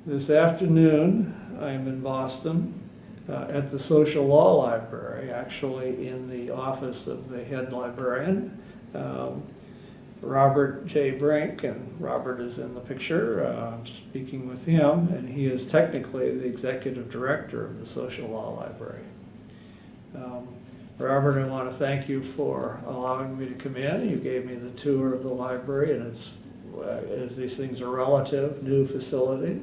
This afternoon, I'm in Boston at the Social Law Library, actually in the office of the head librarian, Robert J. Brink, and Robert is in the picture. I'm speaking with him, and he is technically the executive director of the Social Law Library. Robert, I want to thank you for allowing me to come in. You gave me the tour of the library, and it's, as these things are relative, new facility.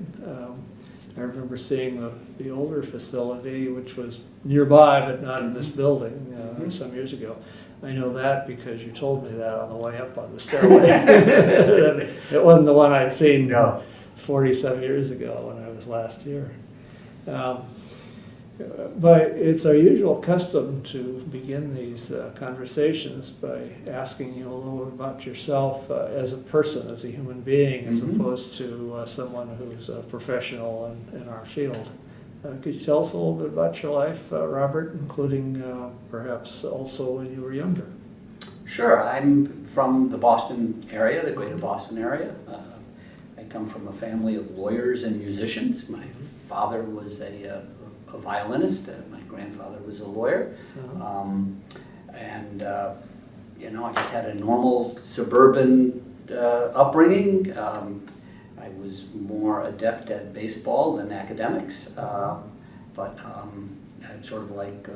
I remember seeing the older facility, which was nearby but not in this building some years ago. I know that because you told me that on the way up on the stairway. It wasn't the one I'd seen 47 years ago when I was last here. But it's our usual custom to begin these conversations by asking you a little bit about yourself as a person, as a human being, as opposed to someone who's a professional in our field. Could you tell us a little bit about your life, Robert, including perhaps also when you were younger? Sure. I'm from the Boston area, the greater Boston area. I come from a family of lawyers and musicians. My father was a violinist. My grandfather was a lawyer. I just had a normal suburban upbringing. I was more adept at baseball than academics, but sort of like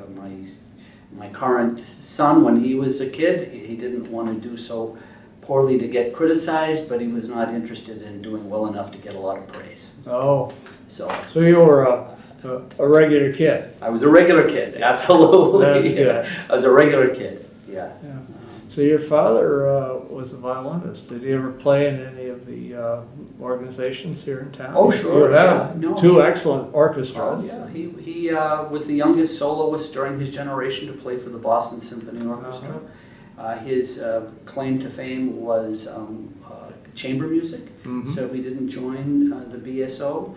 my current son, when he was a kid, he didn't want to do so poorly to get criticized, but he was not interested in doing well enough to get a lot of praise. Oh, so you were a regular kid. I was a regular kid, absolutely. That's good. I was a regular kid, yeah. So your father was a violinist. Did he ever play in any of the organizations here in town? Oh, sure. You have two excellent orchestras. Oh, yeah. He was the youngest soloist during his generation to play for the Boston Symphony Orchestra. His claim to fame was chamber music, so he didn't join the BSO.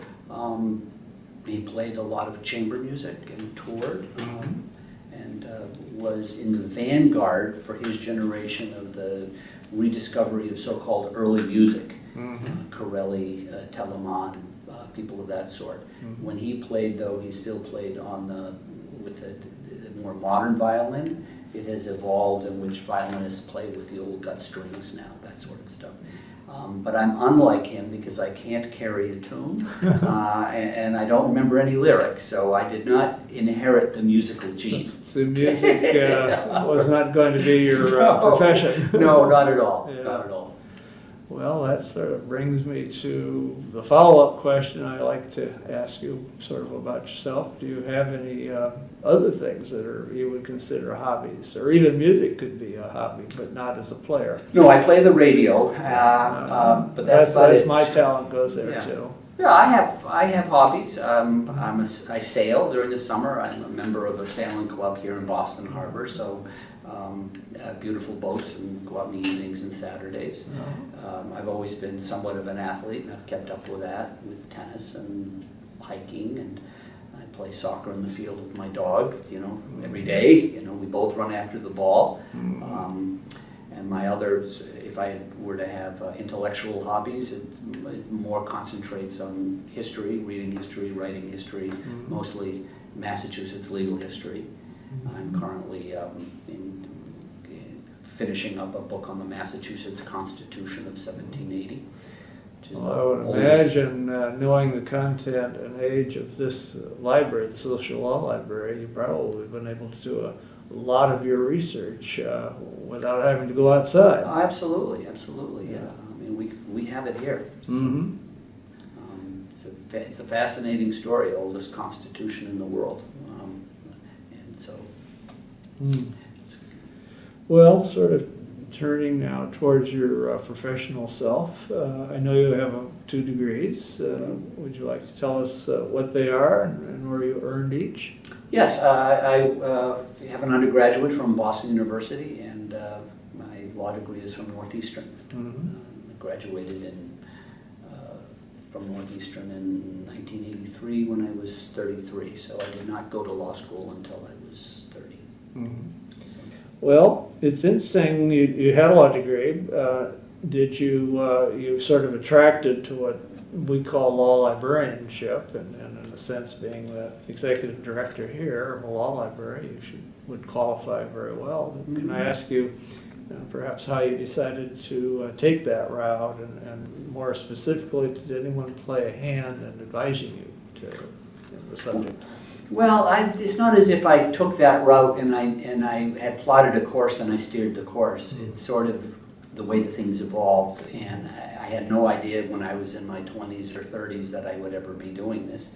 He played a lot of chamber music and toured. And was in the vanguard for his generation of the rediscovery of so-called early music. Corelli, Telemann, people of that sort. When he played, though, he still played with the more modern violin. It has evolved in which violinists play with the old gut strings now, that sort of stuff. But I'm unlike him because I can't carry a tune, and I don't remember any lyrics, so I did not inherit the musical gene. So music was not going to be your profession? No, not at all. Yeah. Not at all. Well, that sort of brings me to the follow-up question I like to ask you sort of about yourself. Do you have any other things that you would consider hobbies? Or even music could be a hobby, but not as a player. No, I play the radio, but that's my talent goes there too. Yeah, I have hobbies. I sail during the summer. I'm a member of a sailing club here in Boston Harbor, so beautiful boats, and go out in the evenings and Saturdays. I've always been somewhat of an athlete, and I've kept up with that, with tennis and hiking, and I play soccer in the field with my dog, every day. We both run after the ball. And my others, if I were to have intellectual hobbies, it more concentrates on history, reading history, writing history, mostly Massachusetts legal history. I'm currently finishing up a book on the Massachusetts Constitution of 1780. Well, I would imagine, knowing the content and age of this library, the Social Law Library, you've probably been able to do a lot of your research without having to go outside. Oh, absolutely, yeah. I mean, we have it here. It's a fascinating story, oldest constitution in the world, and so. Well, sort of turning now towards your professional self. I know you have 2 degrees. Would you like to tell us what they are and where you earned each? Yes, I have an undergraduate from Boston University, and my law degree is from Northeastern. I graduated from Northeastern in 1983 when I was 33, so I did not go to law school until I was 30. Well, it's interesting, you had a law degree. Did you sort of attracted to what we call law librarianship, and in a sense being the executive director here of a law library, you would qualify very well. Can I ask you perhaps how you decided to take that route, and more specifically, did anyone play a hand in advising you to the subject? Well, it's not as if I took that route and I had plotted a course and I steered the course. It's sort of the way the things evolved, and I had no idea when I was in my 20s or 30s that I would ever be doing this.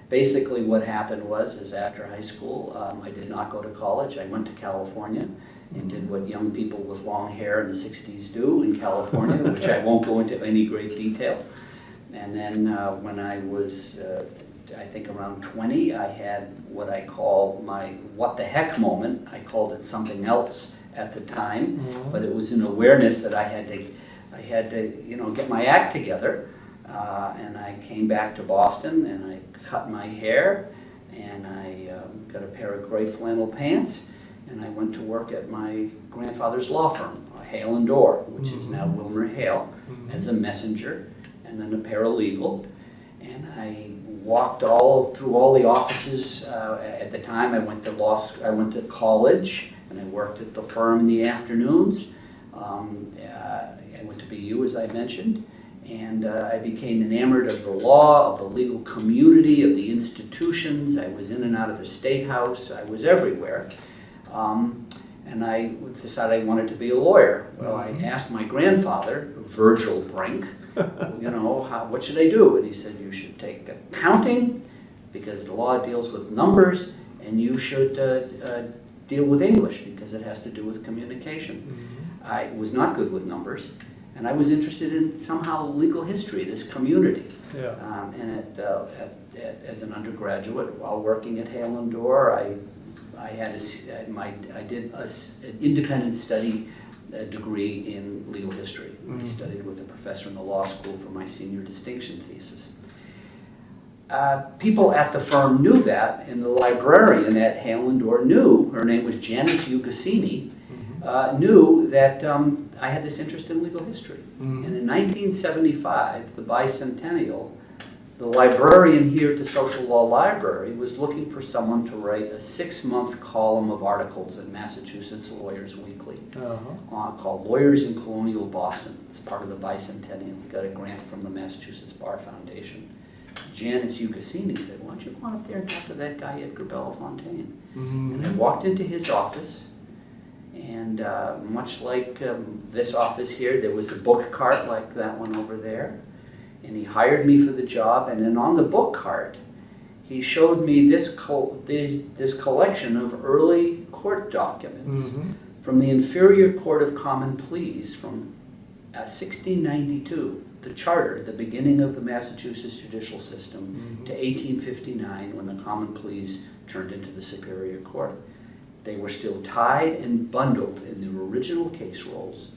Basically what happened is after high school, I did not go to college. I went to California and did what young people with long hair in the 60s do in California, which I won't go into any great detail. And then when I was, I think around 20, I had what I call my what the heck moment. I called it something else at the time, but it was an awareness that I had to get my act together. And I came back to Boston and I cut my hair and I got a pair of gray flannel pants and I went to work at my grandfather's law firm, Hale and Dorr, which is now Wilmer Hale, as a messenger and then a paralegal. And I walked through all the offices. At the time I went to college and I worked at the firm in the afternoons. I went to BU, as I mentioned. And I became enamored of the law, of the legal community, of the institutions. I was in and out of the State House. I was everywhere. And I decided I wanted to be a lawyer. Well, I asked my grandfather, Virgil Brink, what should I do? And he said, you should take accounting, because the law deals with numbers, and you should deal with English, because it has to do with communication. I was not good with numbers. And I was interested in somehow legal history, this community. Yeah. And as an undergraduate, while working at Hale and Dorr, I did an independent study degree in legal history. I studied with a professor in the law school for my senior distinction thesis. People at the firm knew that, and the librarian at Hale and Dorr knew, her name was Janice Ugassini, knew that I had this interest in legal history. And in 1975, the bicentennial, the librarian here at the Social Law Library was looking for someone to write a 6-month column of articles in Massachusetts Lawyers Weekly called Lawyers in Colonial Boston. It's part of the bicentennial. We got a grant from the Massachusetts Bar Foundation. Janice Ugassini said, why don't you go on up there and talk to that guy, Edgar Belafontaine? And I walked into his office. And much like this office here, there was a book cart like that one over there. And he hired me for the job. And then on the book cart, he showed me this collection of early court documents from the Inferior Court of Common Pleas from 1692, the charter, the beginning of the Massachusetts judicial system, to 1859 when the Common Pleas turned into the Superior Court. They were still tied and bundled in their original case rolls,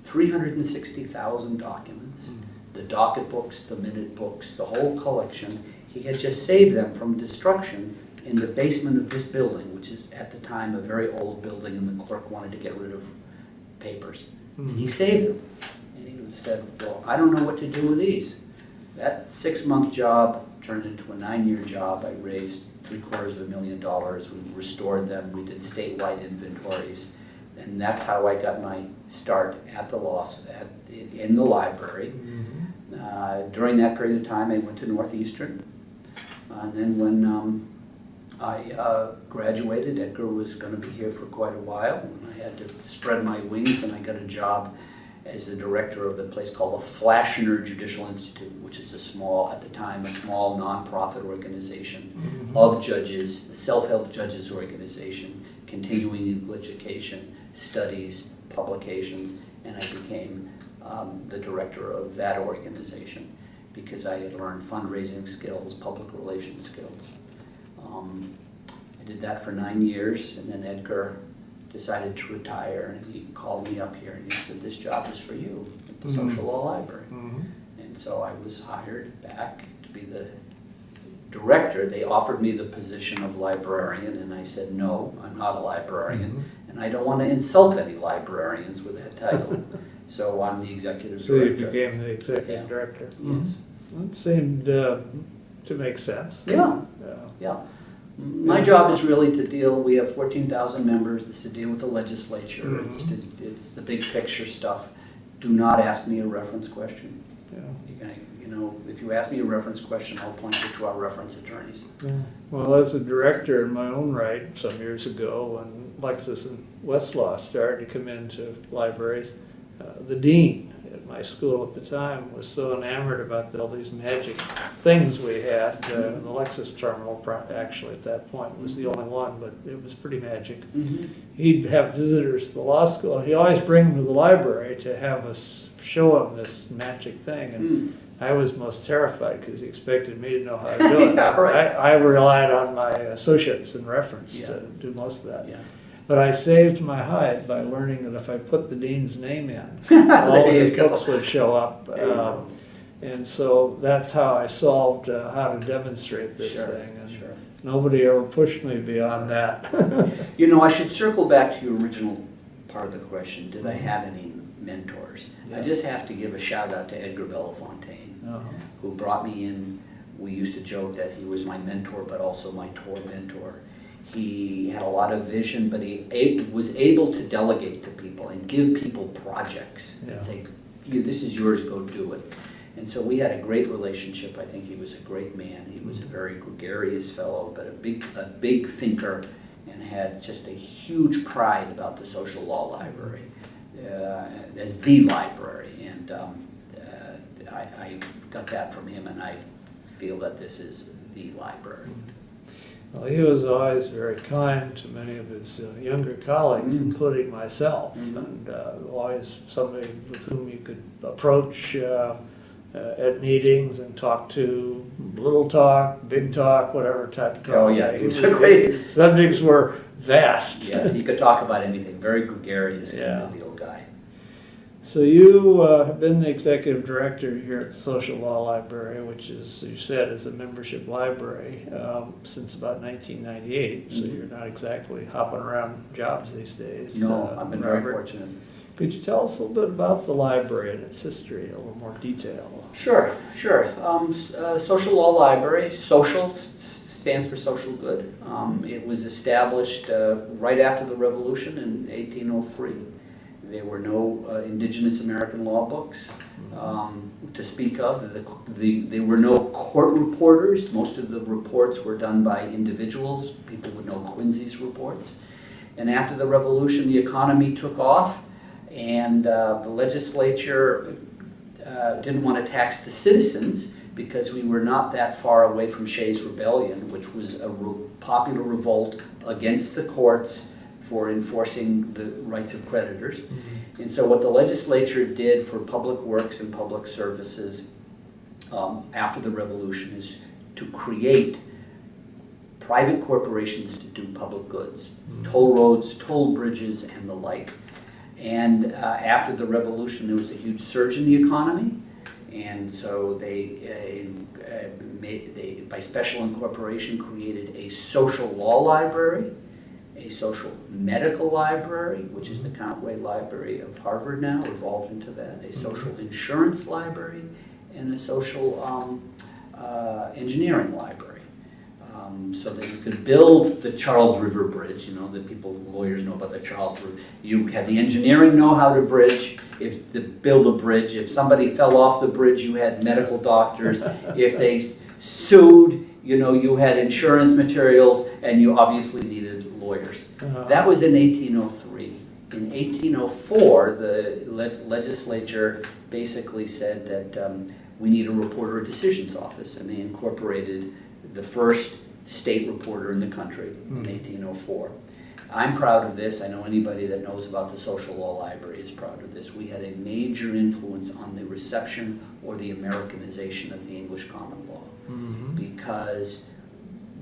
360,000 documents, the docket books, the minute books, the whole collection. He had just saved them from destruction in the basement of this building, which is at the time a very old building, and the clerk wanted to get rid of papers. And he saved them. And he said, well, I don't know what to do with these. That 6-month job turned into a 9-year job. I raised $750,000. We restored them. We did statewide inventories, and that's how I got my start at in the library. During that period of time, I went to Northeastern, and then when I graduated, Edgar was going to be here for quite a while, and I had to spread my wings, and I got a job as the director of a place called the Flashner Judicial Institute, which is at the time, a small nonprofit organization of judges, a self-help judges organization, continuing legal education, studies, publications, and I became the director of that organization because I had learned fundraising skills, public relations skills. I did that for 9 years, and then Edgar decided to retire, and he called me up here and he said, this job is for you at the Social Law Library. And so I was hired back to be the director. They offered me the position of librarian, and I said, no, I'm not a librarian, and I don't want to insult any librarians with that title. So I'm the executive director. So you became the executive director. Yes. It seemed to make sense. Yeah. Yeah. Yeah. My job is really to deal, we have 14,000 members, it's to deal with the legislature, it's the big picture stuff. Do not ask me a reference question. Yeah. You're gonna, if you ask me a reference question, I'll point you to our reference attorneys. Yeah. Well, as a director in my own right, some years ago, when Lexus and Westlaw started to come into libraries, the dean at my school at the time was so enamored about all these magic things we had. The Lexus terminal, actually at that point, was the only one, but it was pretty magic. He'd have visitors to the law school. He'd always bring them to the library to have us show him this magic thing. And I was most terrified because he expected me to know how to do it. Yeah, right. I relied on my associates in reference to do most of that. Yeah. But I saved my hide by learning that if I put the dean's name in, all of his books would show up. And so that's how I solved how to demonstrate this thing. And nobody ever pushed me beyond that. I should circle back to your original part of the question. Did I have any mentors? I just have to give a shout out to Edgar Belafontaine, who brought me in. We used to joke that he was my mentor, but also my tour mentor. He had a lot of vision, but he was able to delegate to people and give people projects and say, this is yours, go do it. And so we had a great relationship. I think he was a great man. He was a very gregarious fellow, but a big thinker, and had just a huge pride about the social law library as the library. And I got that from him, and I feel that this is the library. Well, he was always very kind to many of his younger colleagues, including myself, and always somebody with whom you could approach at meetings and talk to, little talk, big talk, whatever type of. Oh yeah, he was a great. Subjects were vast. Yes, he could talk about anything. Very gregarious, convivial guy. So you have been the executive director here at the Social Law Library, which is, you said, is a membership library since about 1998. So you're not exactly hopping around jobs these days. No, I've been very fortunate. Could you tell us a little bit about the library and its history in a little more detail? Sure. Social Law Library, social stands for social good. It was established right after the Revolution in 1803. There were no indigenous American law books to speak of. There were no court reporters. Most of the reports were done by individuals. People would know Quincy's reports. And after the Revolution, the economy took off, and the legislature didn't want to tax the citizens because we were not that far away from Shays' Rebellion, which was a popular revolt against the courts for enforcing the rights of creditors. And so what the legislature did for public works and public services after the Revolution is to create private corporations to do public goods, toll roads, toll bridges, and the like. And after the Revolution, there was a huge surge in the economy, and so they by special incorporation, created a social law library, a social medical library, which is the Countway Library of Harvard now, evolved into that, a social insurance library, and a social engineering library. So that you could build the Charles River Bridge, lawyers know about the Charles River. You had the engineering know-how to build a bridge. If somebody fell off the bridge, you had medical doctors. If they sued, you had insurance materials, and you obviously needed lawyers. That was in 1803. In 1804, the legislature basically said that we need a reporter of decisions office, and they incorporated the first state reporter in the country in 1804. I'm proud of this. I know anybody that knows about the Social Law Library is proud of this. We had a major influence on the reception or the Americanization of the English common law because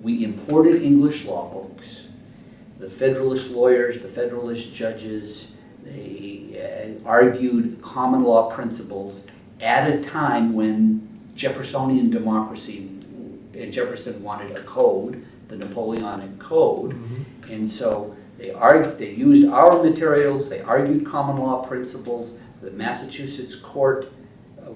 we imported English law books. The Federalist lawyers, the Federalist judges, they argued common law principles at a time when Jeffersonian democracy, and Jefferson wanted a code, the Napoleonic Code, and so they used our materials, they argued common law principles, the Massachusetts court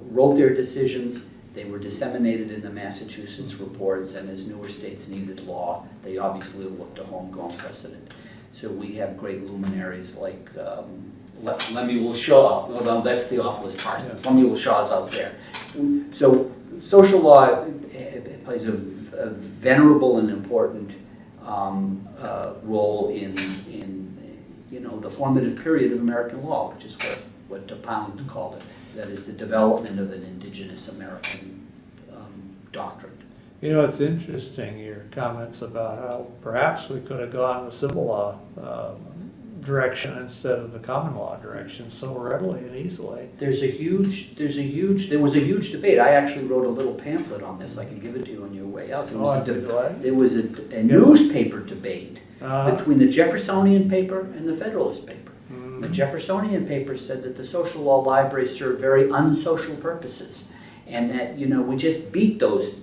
wrote their decisions, They were disseminated in the Massachusetts reports, and as newer states needed law, they obviously looked to homegrown precedent. So we have great luminaries like Lemuel Shaw. Well, that's Theophilus Parsons. Yeah. Lemuel Shaw's out there. So social law plays a venerable and important role in the formative period of American law, which is what Pound called it. That is the development of an indigenous American doctrine. You know, it's interesting, your comments about how perhaps we could have gone the civil law direction instead of the common law direction so readily and easily. There was a huge debate. I actually wrote a little pamphlet on this. I can give it to you on your way out. There was a newspaper debate between the Jeffersonian paper and the Federalist paper. The Jeffersonian paper said that the social law libraries serve very unsocial purposes, and that we just beat those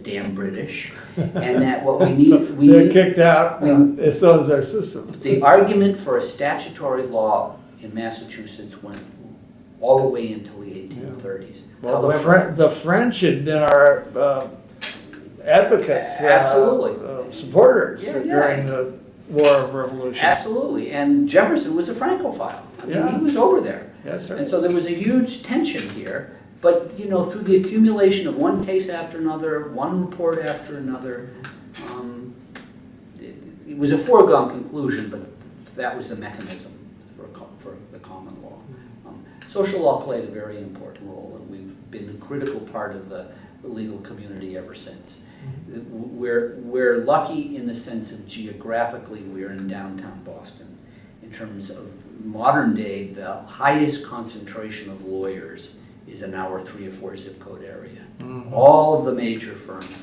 damn British, and that what we need they're kicked out. So is their system. The argument for a statutory law in Massachusetts went all the way until the 1830s. Well, the French had been our advocates, absolutely, supporters during the War of Revolution. Absolutely, and Jefferson was a Francophile. I mean, he was over there. Yes, sir. And so there was a huge tension here. But through the accumulation of one case after another, one report after another, it was a foregone conclusion. But that was the mechanism for the common law. Social law played a very important role, and we've been a critical part of the legal community ever since. We're lucky in the sense of geographically we're in downtown Boston. In terms of modern day, the highest concentration of lawyers is in our 3 or 4 zip code area. All of the major firms.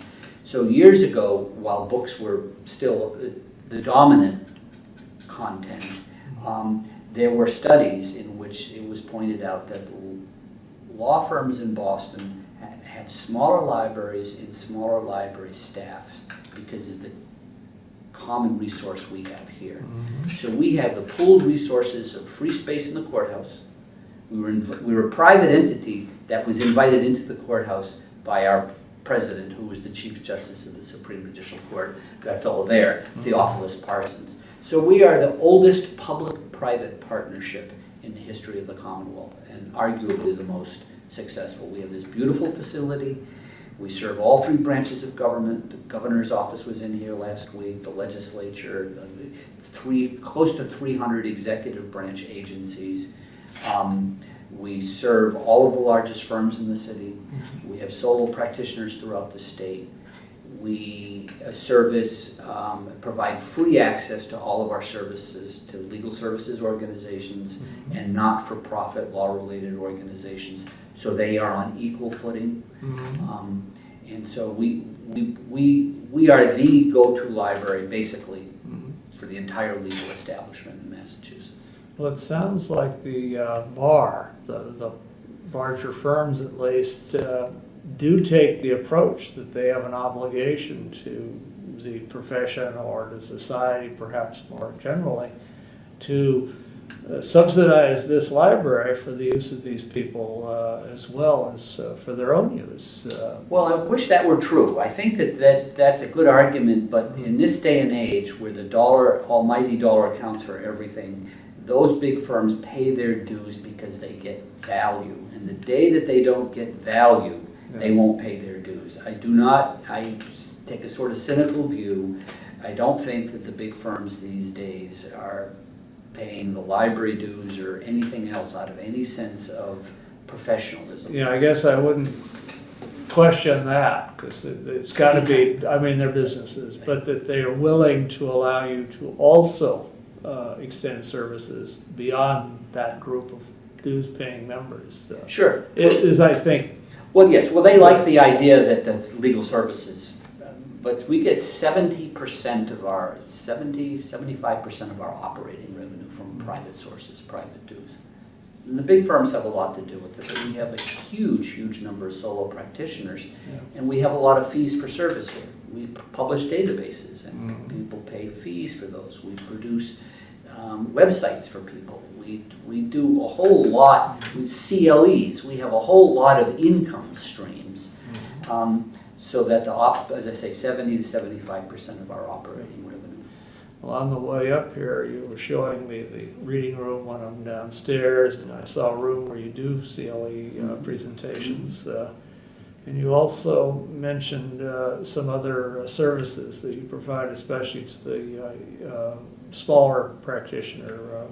So years ago, while books were still the dominant content, there were studies in which it was pointed out that law firms in Boston have smaller libraries and smaller library staff because of the common resource we have here. So we have the pooled resources of free space in the courthouse. We were a private entity that was invited into the courthouse by our president, who was the Chief Justice of the Supreme Judicial Court, that fellow there, Theophilus Parsons. So we are the oldest public-private partnership in the history of the Commonwealth, and arguably the most successful. We have this beautiful facility. We serve all 3 branches of government. The governor's office was in here last week, the legislature, close to 300 executive branch agencies. We serve all of the largest firms in the city. We have solo practitioners throughout the state. We provide free access to all of our services to legal services organizations and not-for-profit law-related organizations, so they are on equal footing. And so we are the go-to library, basically, for the entire legal establishment in Massachusetts. Well, it sounds like the bar, the larger firms at least, do take the approach that they have an obligation to the profession or to society, perhaps more generally, to subsidize this library for the use of these people as well as for their own use. Well, I wish that were true. I think that's a good argument, but in this day and age where the almighty dollar accounts for everything, those big firms pay their dues because they get value. And the day that they don't get value, they won't pay their dues. I take a sort of cynical view. I don't think that the big firms these days are paying the library dues or anything else out of any sense of professionalism. I guess I wouldn't question that, because it's got to be, I mean, they're businesses, but that they are willing to allow you to also extend services beyond that group of dues-paying members. Sure. It is, I think. Well, yes. Well, they like the idea that the legal services, but we get 75% of our operating revenue from private sources, private dues. And the big firms have a lot to do with it, but we have a huge number of solo practitioners, and we have a lot of fees for service here. We publish databases, and people pay fees for those. We produce websites for people. We do a whole lot with CLEs. We have a whole lot of income streams so that as I say, 70 to 75% of our operating revenue. Well, on the way up here, you were showing me the reading room when I'm downstairs, and I saw a room where you do CLE presentations. And you also mentioned some other services that you provide, especially to the smaller practitioner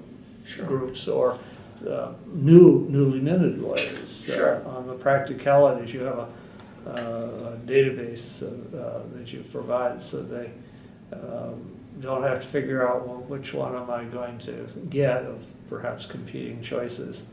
Sure. groups or newly minted lawyers. Sure. On the practicalities, you have a database that you provide, so they don't have to figure out, well, which one am I going to get of perhaps competing choices,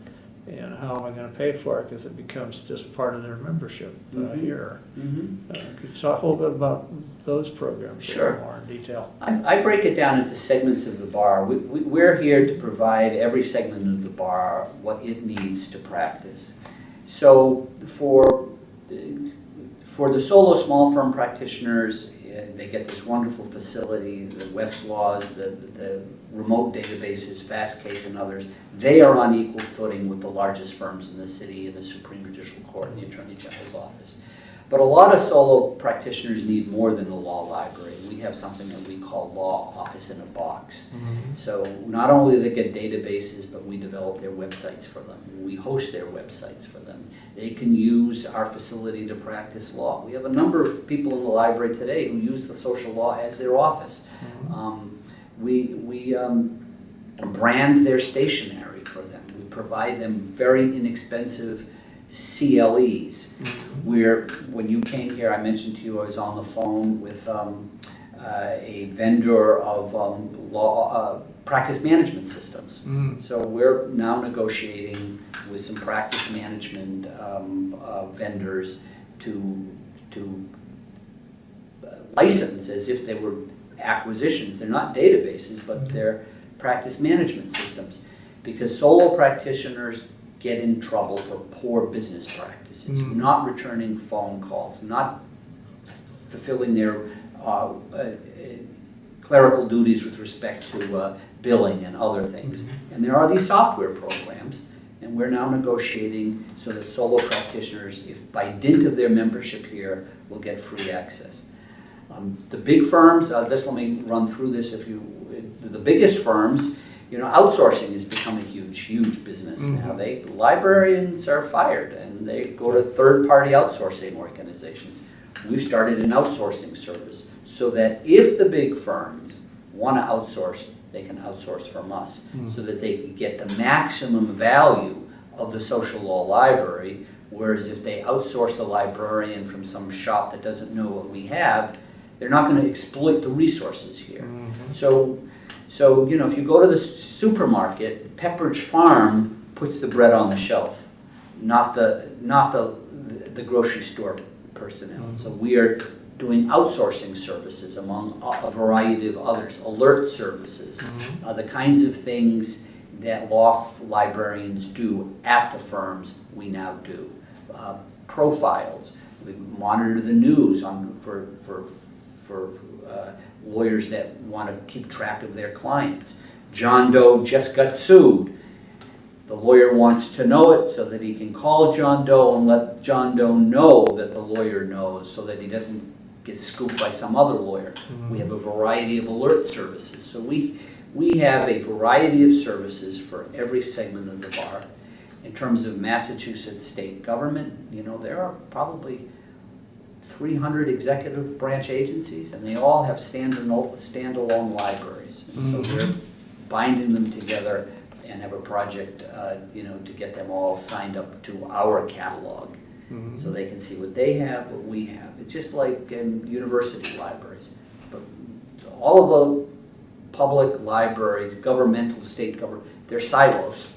and how am I going to pay for it, because it becomes just part of their membership here. Could you talk a little bit about those programs Sure. more in detail? I break it down into segments of the bar. We're here to provide every segment of the bar what it needs to practice. So for the solo small firm practitioners, they get this wonderful facility, the Westlaw's, the remote databases, Fastcase and others. They are on equal footing with the largest firms in the city, in the Supreme Judicial Court and the Attorney General's office. But a lot of solo practitioners need more than a law library. We have something that we call Law Office in a Box. So not only do they get databases, but we develop their websites for them. We host their websites for them. They can use our facility to practice law. We have a number of people in the library today who use the social law as their office. We brand their stationery for them. We provide them very inexpensive CLEs. When you came here, I mentioned to you I was on the phone with a vendor of law practice management systems. So we're now negotiating with some practice management vendors to license, as if they were acquisitions. They're not databases, but they're practice management systems, because solo practitioners get in trouble for poor business practices, not returning phone calls, not fulfilling their clerical duties with respect to billing and other things. And there are these software programs, and we're now negotiating so that solo practitioners, if by dint of their membership here, will get free access. The big firms, let me run through this. The biggest firms, outsourcing has become a huge business now. Librarians are fired and they go to third-party outsourcing organizations. We've started an outsourcing service so that if the big firms want to outsource, they can outsource from us, so that they can get the maximum value of the social law library. Whereas if they outsource a librarian from some shop that doesn't know what we have, they're not going to exploit the resources here. So if you go to the supermarket, Pepperidge Farm puts the bread on the shelf, not the grocery store personnel. So we are doing outsourcing services among a variety of others, alert services, the kinds of things that law librarians do at the firms, we now do. Profiles, we monitor the news for lawyers that want to keep track of their clients. John Doe just got sued. The lawyer wants to know it so that he can call John Doe and let John Doe know that the lawyer knows, so that he doesn't get scooped by some other lawyer. We have a variety of alert services. So we have a variety of services for every segment of the bar. In terms of Massachusetts state government, there are probably 300 executive branch agencies, and they all have standalone libraries. And so we're binding them together and have a project, to get them all signed up to our catalog, so they can see what they have, what we have. It's just like in university libraries. But all of the public libraries, governmental, state government, they're silos.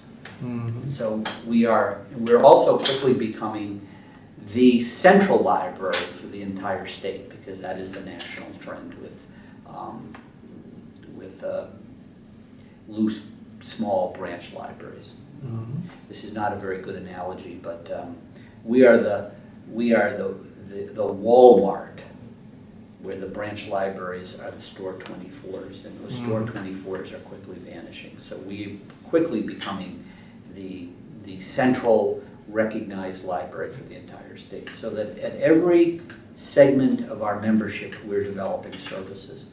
So we're also quickly becoming the central library for the entire state, because that is the national trend with loose, small branch libraries. This is not a very good analogy, but we are the Walmart, where the branch libraries are the store 24s, and those store 24s are quickly vanishing. So we're quickly becoming the central recognized library for the entire state. So that at every segment of our membership, we're developing services.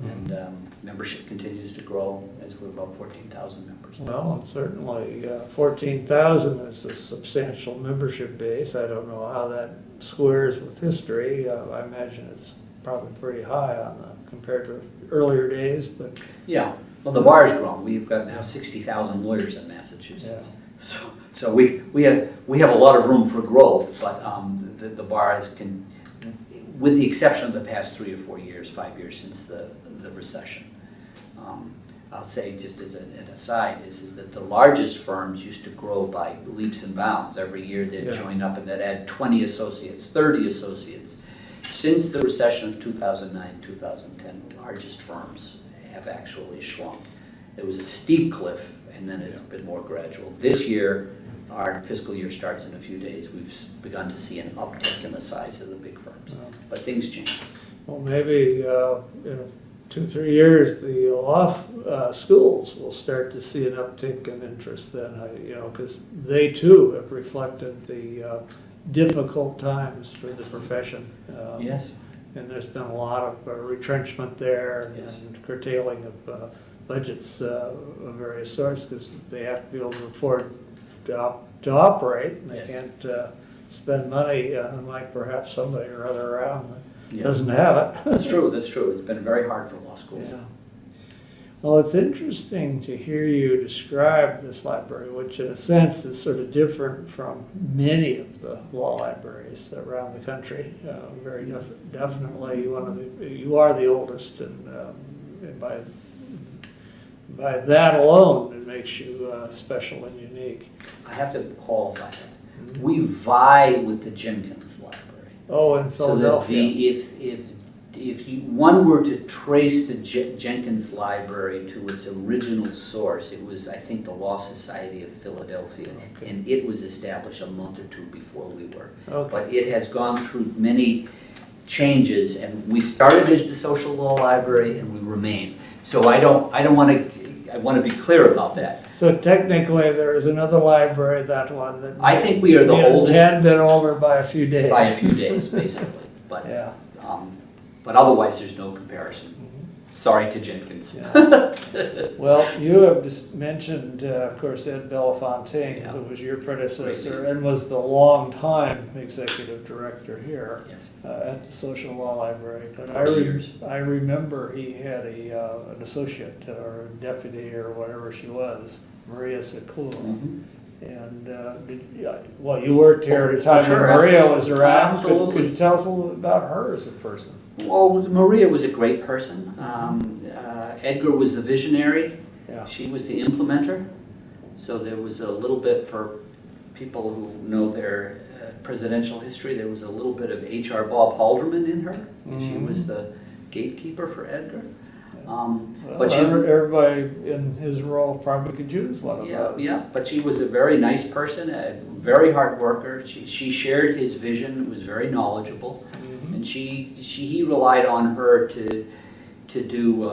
And membership continues to grow as we're about 14,000 members. Well, certainly 14,000 is a substantial membership base. I don't know how that squares with history. I imagine it's probably pretty high on compared to earlier days, but Yeah, well, the bar has grown. We've got now 60,000 lawyers in Massachusetts. So we have a lot of room for growth, but the bar with the exception of the past 3 or 4 years, 5 years since the recession. I'll say, just as an aside, is that the largest firms used to grow by leaps and bounds. Every year they'd join up and they'd add 20 associates, 30 associates. Since the recession of 2009, 2010, the largest firms have actually shrunk. It was a steep cliff, and then it's been more gradual. This year, our fiscal year starts in a few days. We've begun to see an uptick in the size of the big firms, but things change. well, maybe in 2-3 years, the law schools will start to see an uptick in interest then, because they too have reflected the difficult times for the profession. Yes. And there's been a lot of retrenchment there and curtailing of budgets of various sorts because they have to be able to afford to operate. And they can't spend money, unlike perhaps somebody or other around that doesn't have it. That's true, that's true. It's been very hard for law schools. Yeah. Well, it's interesting to hear you describe this library, which in a sense is sort of different from many of the law libraries around the country. Very definitely you are the oldest, and by that alone, it makes you special and unique. I have to qualify that. We vie with the Jenkins Library. Oh, in Philadelphia. So that if one were to trace the Jenkins Library to its original source, it was, I think, the Law Society of Philadelphia, and it was established a month or 2 before we were. But it has gone through many changes, and we started as the Social Law Library, and we remain. So I want to be clear about that. So technically, there is another library, that one that I think we are the oldest. Had been older by a few days. By a few days, basically. But yeah. But otherwise, there's no comparison. Sorry to Jenkins. Well, you have just mentioned, of course, Ed Belafontaine, who was your predecessor and was the long-time executive director here at the Social Law Library. But I remember he had an associate or a deputy or whatever she was, Maria Sekula. And you worked here at a time when Maria was around. Could you tell us a little bit about her as a person? Well, Maria was a great person. Edgar was the visionary. She was the implementer. So there was a little bit, for people who know their presidential history, there was a little bit of H.R. Bob Halderman in her. She was the gatekeeper for Edgar. But everybody in his role probably could use one of those. Yeah, but she was a very nice person, a very hard worker. She shared his vision, was very knowledgeable, and he relied on her to do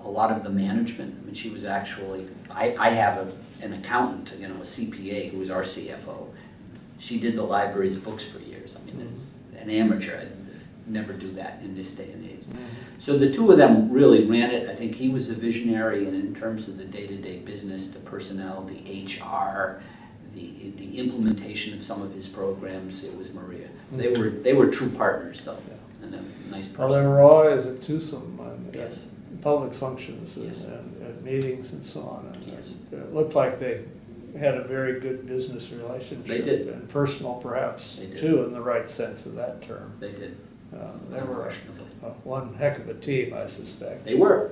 a lot of the management. I mean, she was actually, I have an accountant, a CPA who was our CFO. She did the library's books for years. I mean, as an amateur, I'd never do that in this day and age. So the two of them really ran it. I think he was the visionary, and in terms of the day-to-day business, the personnel, the HR, the implementation of some of his programs, it was Maria. They were true partners, though, and a nice person. Well, they were always at twosome Yes. public functions and at meetings and so on. And it looked like they had a very good business relationship. They did. And personal, perhaps, too, in the right sense of that term. They did. They were one heck of a team, I suspect. They were.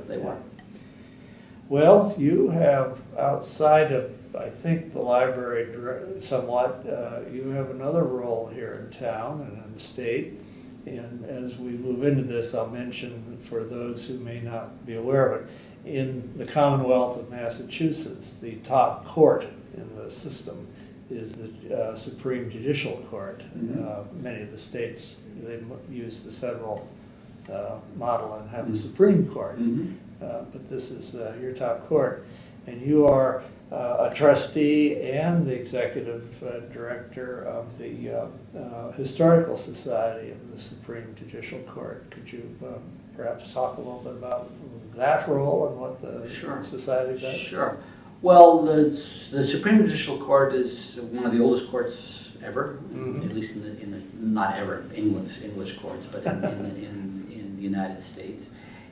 Well, you have, outside of, I think, the library somewhat, you have another role here in town and in the state. And as we move into this, I'll mention, for those who may not be aware of it, in the Commonwealth of Massachusetts, the top court in the system is the Supreme Judicial Court. Many of the states, they use the federal model and have a Supreme Court. But this is your top court. and you are a trustee and the executive director of the Historical Society of the Supreme Judicial Court. Could you perhaps talk a little bit about that role and what the Sure. society does? Sure. Well, the Supreme Judicial Court is one of the oldest courts ever, at least in the not ever English courts, but in the United States.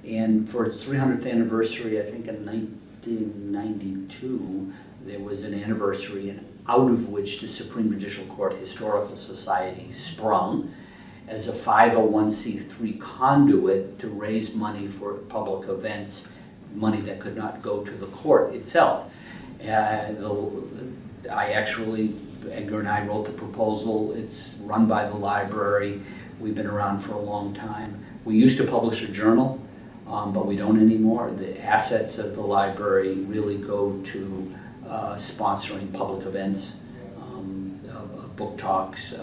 And for its 300th anniversary, I think in 1992, there was an anniversary, and out of which the Supreme Judicial Court Historical Society sprung as a 501c3 conduit to raise money for public events, money that could not go to the court itself. Edgar and I wrote the proposal. It's run by the library. We've been around for a long time. We used to publish a journal, but we don't anymore. The assets of the library really go to sponsoring public events, book talks,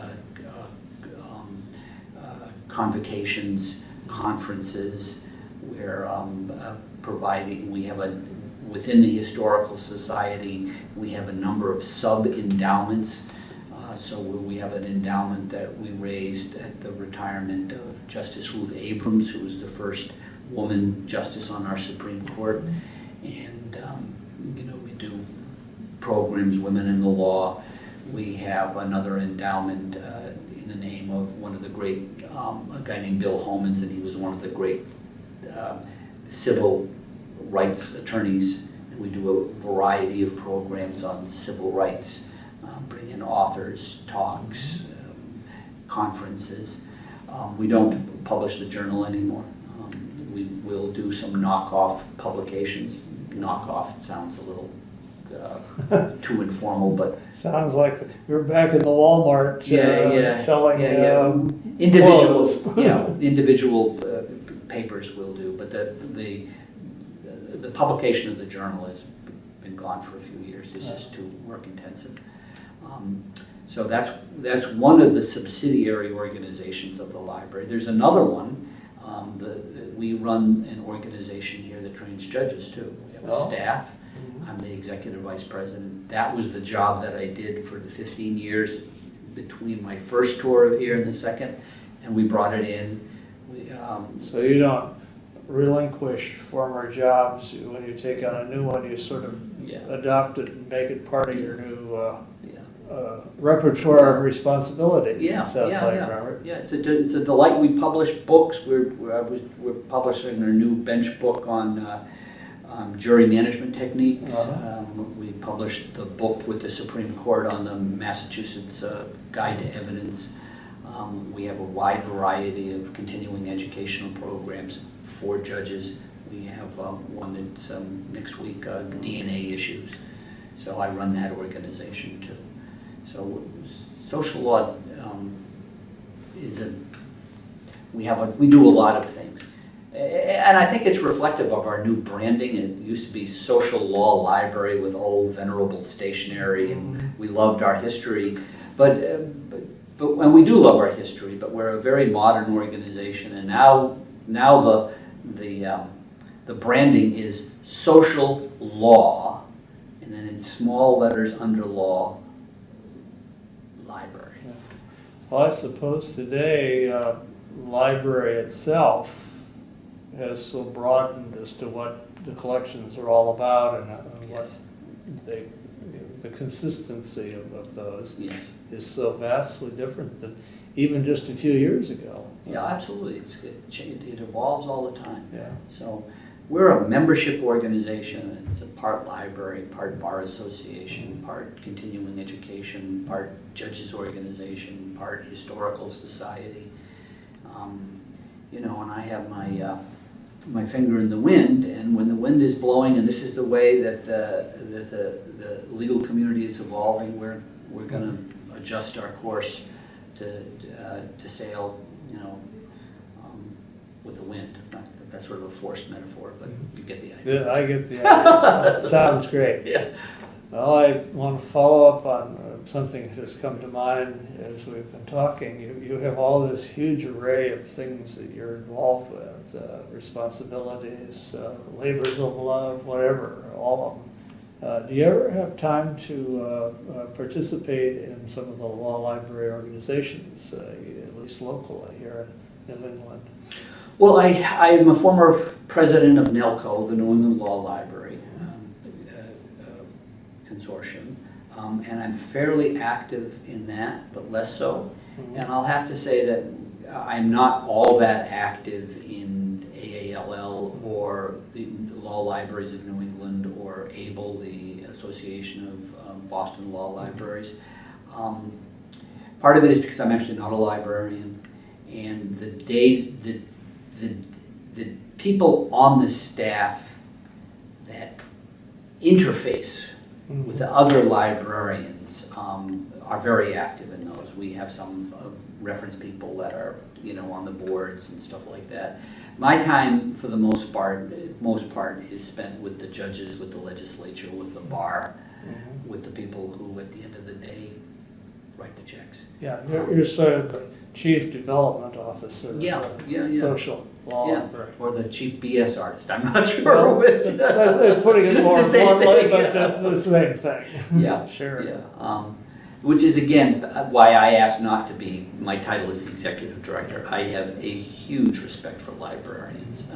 convocations, conferences. We're within the Historical Society, we have a number of sub-endowments. So we have an endowment that we raised at the retirement of Justice Ruth Abrams, who was the first woman justice on our Supreme Court. And we do programs, Women in the Law. We have another endowment in the name of one of the great, a guy named Bill Homans, and he was one of the great civil rights attorneys. And we do a variety of programs on civil rights, bring in authors, talks, conferences. We don't publish the journal anymore. We will do some knockoff publications. Knockoff, it sounds a little too informal, but Sounds like you're back in the Walmart selling individuals. clothes. Individual papers will do, but the publication of the journal has been gone for a few years. It's just too work intensive. So that's one of the subsidiary organizations of the library. There's another one. We run an organization here that trains judges too. We have a staff. I'm the executive vice president. That was the job that I did for the 15 years between my first tour of here and the second, and we brought it in. So you don't relinquish former jobs when you take on a new one. You sort of adopt it and make it part of your new repertoire of responsibilities. It sounds like, Robert. Yeah, it's a delight. We publish books. We're publishing our new bench book on jury management techniques. We published the book with the Supreme Court on the Massachusetts Guide to Evidence. We have a wide variety of continuing educational programs for judges. We have one that's next week, DNA issues. So I run that organization too. So social law we do a lot of things. And I think it's reflective of our new branding. It used to be Social Law Library with old venerable stationery, and we loved our history. But and we do love our history, but we're a very modern organization, and now the branding is Social Law, and then in small letters under law, library. Well, I suppose today library itself has so broadened as to what the collections are all about, and what the consistency of those is so vastly different than even just a few years ago. Yeah, absolutely. It evolves all the time. Yeah. So we're a membership organization. It's a part library, part bar association, part continuing education, part judges organization, part historical society. And I have my finger in the wind, and when the wind is blowing, and this is the way that the legal community is evolving, we're going to adjust our course to sail, with the wind. That's sort of a forced metaphor, but you get the idea. Yeah, I get the idea. Sounds great. Yeah. Well, I want to follow up on something that has come to mind as we've been talking. You have all this huge array of things that you're involved with, responsibilities, labors of love, whatever, all of them. Do you ever have time to participate in some of the law library organizations, at least locally here in New England? Well, I am a former president of NELCO, the New England Law Library Consortium, and I'm fairly active in that, but less so. Mm-hmm. And I'll have to say that I'm not all that active in AALL or the Law Libraries of New England or ABLE, the Association of Boston Law Libraries. Part of it is because I'm actually not a librarian, and the people on the staff that interface with the other librarians are very active in those. We have some reference people that are, on the boards and stuff like that. My time, for the most part, is spent with the judges, with the legislature, with the bar, with the people who, at the end of the day, write the checks. Yeah, you're sort of the chief development officer of the social law library. Or the chief BS artist, I'm not sure which. They're putting it more It's the same bluntly, thing, but that's the same thing. Yeah, Sure. yeah. Which is, again, why I asked not to be, my title is the executive director. I have a huge respect for librarians.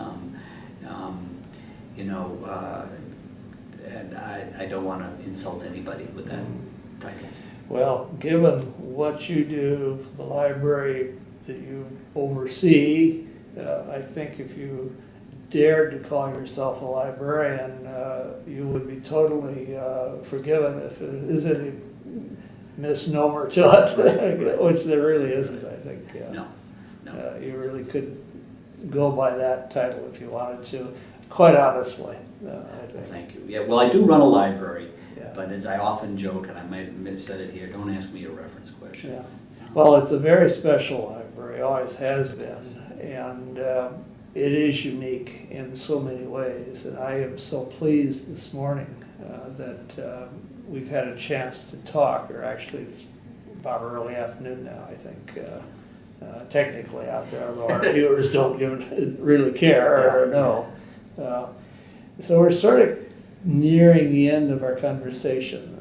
And I don't want to insult anybody with that title. Well, given what you do, the library that you oversee, I think if you dared to call yourself a librarian, you would be totally forgiven if it is any misnomer to it, Right. which there really isn't, I think. No. You really could go by that title if you wanted to, quite honestly, I think. Thank you. Yeah, well, I do run a library, Yeah. but as I often joke, and I might have said it here, don't ask me a reference question. Yeah. Well, it's a very special library, always has been, and it is unique in so many ways. And I am so pleased this morning that we've had a chance to talk, or actually it's about early afternoon now, I think, technically out there, although our viewers don't really care or know. So we're sort of nearing the end of our conversation,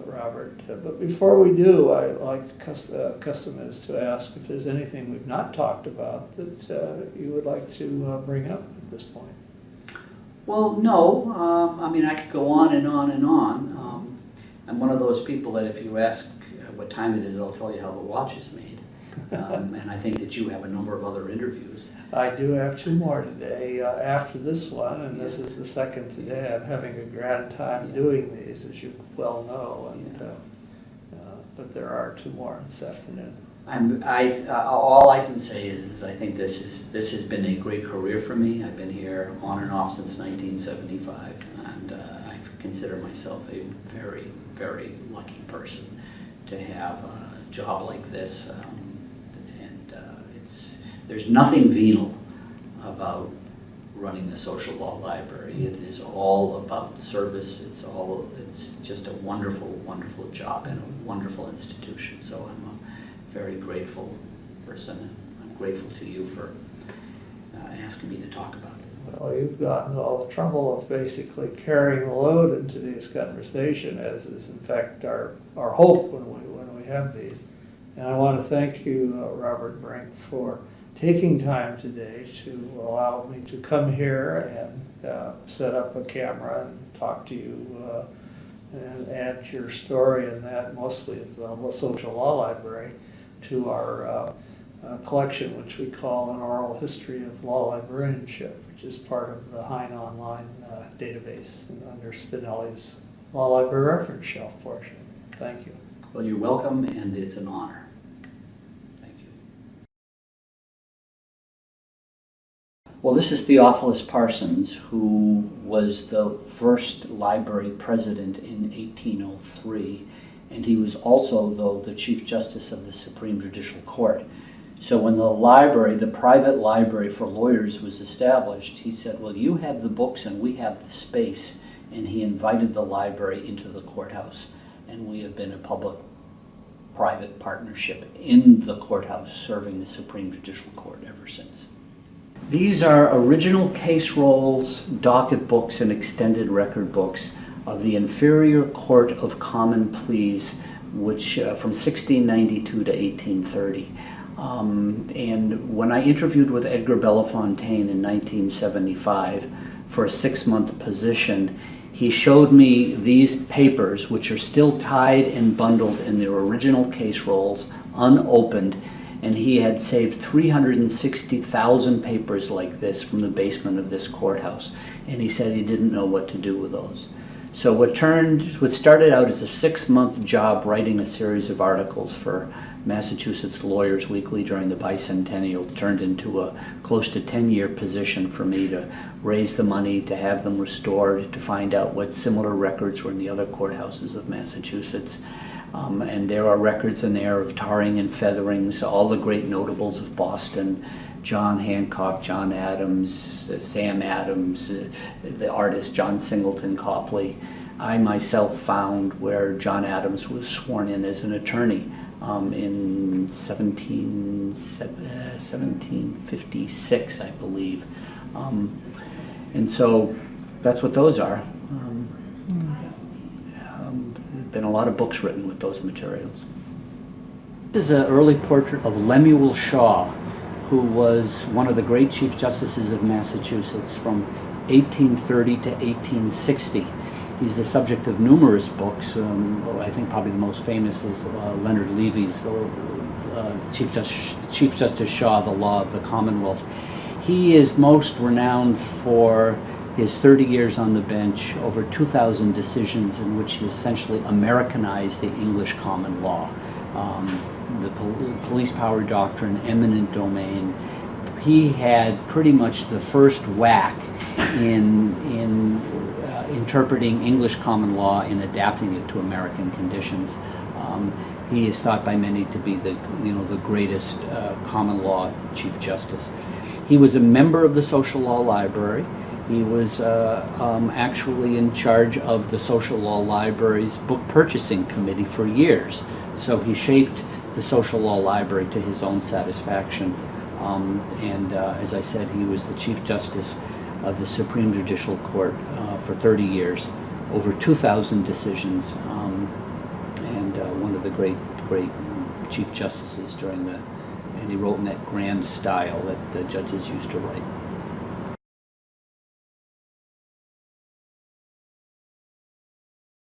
Robert. But before we do, I like custom is to ask if there's anything we've not talked about that you would like to bring up at this point. Well, no. I mean, I could go on and on and on. I'm one of those people that if you ask what time it is, I'll tell you how the watch is made. And I think that you have a number of other interviews. I do have 2 more today after this one, and this is the second today. I'm having a grand time doing these, as you well know, and but there are 2 more this afternoon. All I can say is I think this has been a great career for me. I've been here on and off since 1975, and I consider myself a very, very lucky person to have a job like this. There's nothing venal about running the social law library. It is all about service. It's just a wonderful, wonderful job and a wonderful institution. So I'm a very grateful person, and I'm grateful to you for asking me to talk about it. Well, you've gotten all the trouble of basically carrying the load in today's conversation, as is in fact our hope when we have these. And I want to thank you, Robert Brink, for taking time today to allow me to come here and set up a camera and talk to you and add your story and that, mostly of the social law library, to our collection, which we call An Oral History of Law Librarianship, which is part of the Hein Online database and under Spinelli's Law Library Reference Shelf portion. Thank you. Well, you're welcome, and it's an honor. Well, this is Theophilus Parsons, who was the first library president in 1803, and he was also, though, the Chief Justice of the Supreme Judicial Court. So when the library, the private library for lawyers, was established, he said, well, you have the books and we have the space, and he invited the library into the courthouse, and we have been a public-private partnership in the courthouse serving the Supreme Judicial Court ever since. These are original case rolls, docket books, and extended record books of the Inferior Court of Common Pleas, which from 1692 to 1830. And when I interviewed with Edgar Belafontaine in 1975 for a 6-month position, he showed me these papers, which are still tied and bundled in their original case rolls, unopened, and he had saved 360,000 papers like this from the basement of this courthouse. And he said he didn't know what to do with those. So what started out as a 6-month job writing a series of articles for Massachusetts Lawyers Weekly during the bicentennial turned into a close to 10-year position for me to raise the money, to have them restored, to find out what similar records were in the other courthouses of Massachusetts. And there are records in there of tarring and featherings, all the great notables of Boston, John Hancock, John Adams, Sam Adams, the artist John Singleton Copley. I myself found where John Adams was sworn in as an attorney in 1756, I believe. And so that's what those are. Been a lot of books written with those materials. This is an early portrait of Lemuel Shaw, who was one of the great Chief Justices of Massachusetts from 1830 to 1860. He's the subject of numerous books. I think probably the most famous is Leonard Levy's Chief Justice Shaw, The Law of the Commonwealth. He is most renowned for his 30 years on the bench, over 2,000 decisions in which he essentially Americanized the English common law. The police power doctrine, eminent domain. He had pretty much the first whack in interpreting English common law and adapting it to American conditions. He is thought by many to be the greatest common law Chief Justice. He was a member of the Social Law Library. He was actually in charge of the Social Law Library's book purchasing committee for years. So he shaped the Social Law Library to his own satisfaction. As I said, he was the Chief Justice of the Supreme Judicial Court for 30 years, over 2,000 decisions, and one of the great Chief Justices and he wrote in that grand style that the judges used to write.